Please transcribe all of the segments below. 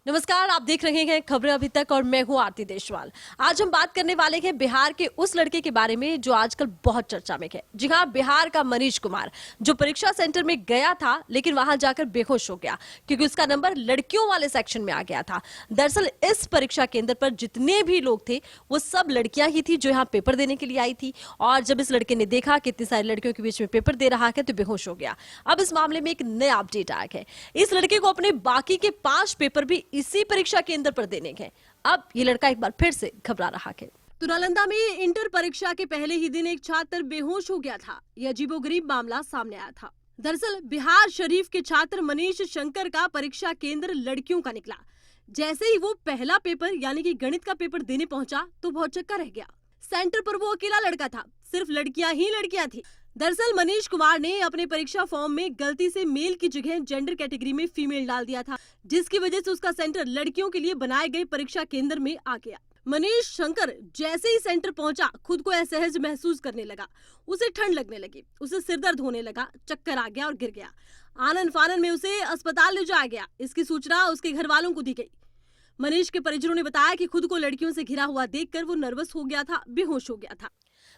नमस्कार, आप देख रहे हैं खबरें अभी तक और मैं हूं आरती देशवाल। आज हम बात करने वाले हैं बिहार के उस लड़के के बारे में जो आजकल बहुत चर्चा में है। जी हां, बिहार का मनीष कुमार जो परीक्षा सेंटर में गया था लेकिन वहां जाकर बेहोश हो गया क्योंकि उसका नंबर लड़कियों वाले सेक्शन में आ गया था। दरअसल इस परीक्षा केंद्र पर जितने भी लोग थे वो सब लड़कियां ही थी जो यहाँ पेपर देने के लिए आई थी और जब इस लड़के ने देखा कि इतनी सारी लड़कियों के बीच में पेपर दे रहा है तो बेहोश हो गया। अब इस मामले में एक नया अपडेट आया है। इस लड़के को अपने बाकी के 5 पेपर भी इसी परीक्षा केंद्र पर देने हैं। अब ये लड़का एक बार फिर से घबरा रहा है। तो नालंदा में इंटर परीक्षा के पहले ही दिन एक छात्र बेहोश हो गया था। यह अजीबोगरीब मामला सामने आया था। दरअसल बिहार शरीफ के छात्र मनीष शंकर का परीक्षा केंद्र लड़कियों का निकला। जैसे ही वो पहला पेपर यानी कि गणित का पेपर देने पहुंचा तो भौचक्का रह गया। सेंटर पर वो अकेला लड़का था, सिर्फ लड़कियां ही लड़कियां थी। दरअसल मनीष कुमार ने अपने परीक्षा फॉर्म में गलती से मेल की जगह जेंडर कैटेगरी में फीमेल डाल दिया था, जिसकी वजह से उसका सेंटर लड़कियों के लिए बनाए गए परीक्षा केंद्र में आ गया। मनीष शंकर जैसे ही सेंटर पहुंचा खुद को असहज महसूस करने लगा। उसे ठंड लगने लगी, उसे सिरदर्द होने लगा, चक्कर आ गया और गिर गया। आनन फानन में उसे अस्पताल ले जाया गया। इसकी सूचना उसके घर वालों को दी गई। मनीष के परिजनों ने बताया कि खुद को लड़कियों से घिरा हुआ देखकर वो नर्वस हो गया था, बेहोश हो गया था।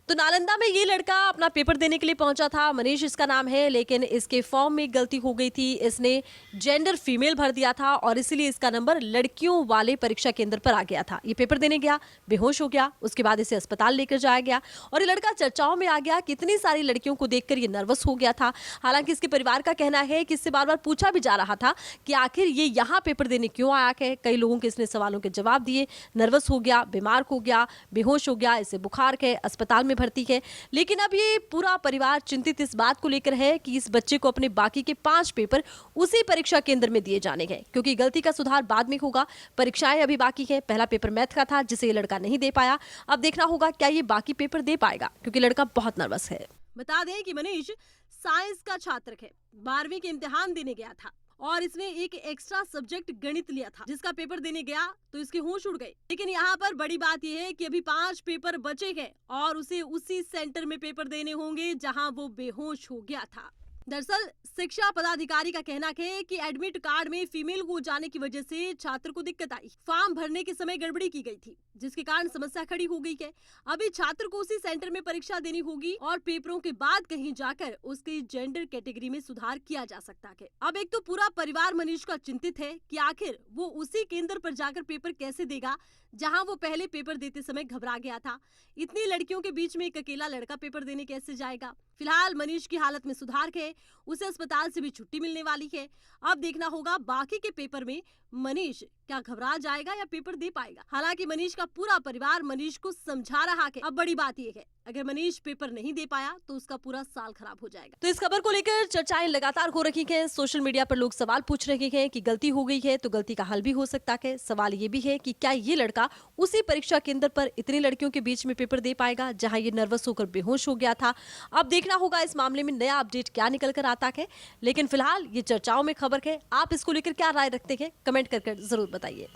तो नालंदा में ये लड़का अपना पेपर देने के लिए पहुंचा था। मनीष इसका नाम है, लेकिन इसके फॉर्म में गलती हो गई थी। इसने जेंडर फीमेल भर दिया था और इसीलिए इसका नंबर लड़कियों वाले परीक्षा केंद्र पर आ गया था। ये पेपर देने गया, बेहोश हो गया। उसके बाद इसे अस्पताल लेकर जाया गया और ये लड़का चर्चाओं में आ गया। कितनी सारी लड़कियों को देखकर ये नर्वस हो गया था। हालांकि इसके परिवार का कहना है कि इससे बार बार पूछा भी जा रहा था कि आखिर ये यहाँ पेपर देने क्यों आया है। कई लोगों के इसने सवालों के जवाब दिए। नर्वस हो गया, बीमार हो गया, बेहोश हो गया, इसे बुखार है, अस्पताल में भर्ती है। लेकिन अब ये पूरा परिवार चिंतित इस बात को लेकर है कि इस बच्चे को अपने बाकी के 5 पेपर उसी परीक्षा केंद्र में दिए जाने हैं, क्योंकि गलती का सुधार बाद में होगा। परीक्षाएं अभी बाकी है। पहला पेपर मैथ का था जिसे ये लड़का नहीं दे पाया। अब देखना होगा क्या ये बाकी पेपर दे पाएगा, क्योंकि लड़का बहुत नर्वस है। बता दें कि मनीष साइंस का छात्र है। 12वीं के इम्तिहान देने गया था और इसने एक एक्स्ट्रा सब्जेक्ट गणित लिया था, जिसका पेपर देने गया तो इसके होश उड़ गए। लेकिन यहाँ पर बड़ी बात यह है कि अभी 5 पेपर बचे हैं और उसे उसी सेंटर में पेपर देने होंगे जहाँ वो बेहोश हो गया था। दरअसल शिक्षा पदाधिकारी का कहना है कि एडमिट कार्ड में फीमेल हो जाने की वजह से छात्र को दिक्कत आई। फॉर्म भरने के समय गड़बड़ी की गई थी, जिसके कारण समस्या खड़ी हो गई है। अभी छात्र को उसी सेंटर में परीक्षा देनी होगी और पेपरों के बाद कहीं जाकर उसकी जेंडर कैटेगरी में सुधार किया जा सकता है। अब एक तो पूरा परिवार मनीष का चिंतित है कि आखिर वो उसी केंद्र पर जाकर पेपर कैसे देगा जहां वो पहले पेपर देते समय घबरा गया था। इतनी लड़कियों के बीच में एक अकेला लड़का पेपर देने कैसे जाएगा। फिलहाल मनीष की हालत में सुधार है, उसे अस्पताल से भी छुट्टी मिलने वाली है। अब देखना होगा बाकी के पेपर में मनीष क्या घबरा जाएगा या पेपर दे पाएगा। हालांकि मनीष का पूरा परिवार मनीष को समझा रहा है। अब बड़ी बात यह है, अगर मनीष पेपर नहीं दे पाया तो उसका पूरा साल खराब हो जाएगा। तो इस खबर को लेकर चर्चाएं लगातार हो रही हैं। सोशल मीडिया पर लोग सवाल पूछ रहे हैं कि गलती हो गई है तो गलती का हल भी हो सकता है। सवाल ये भी है कि क्या ये लड़का उसी परीक्षा केंद्र पर इतनी लड़कियों के बीच में पेपर दे पाएगा जहां ये नर्वस होकर बेहोश हो गया था। अब देखना होगा इस मामले में नया अपडेट क्या निकल कर आता है। लेकिन फिलहाल ये चर्चाओं में खबर है। आप इसको लेकर क्या राय रखते हैं, कमेंट करके जरूर बताइए।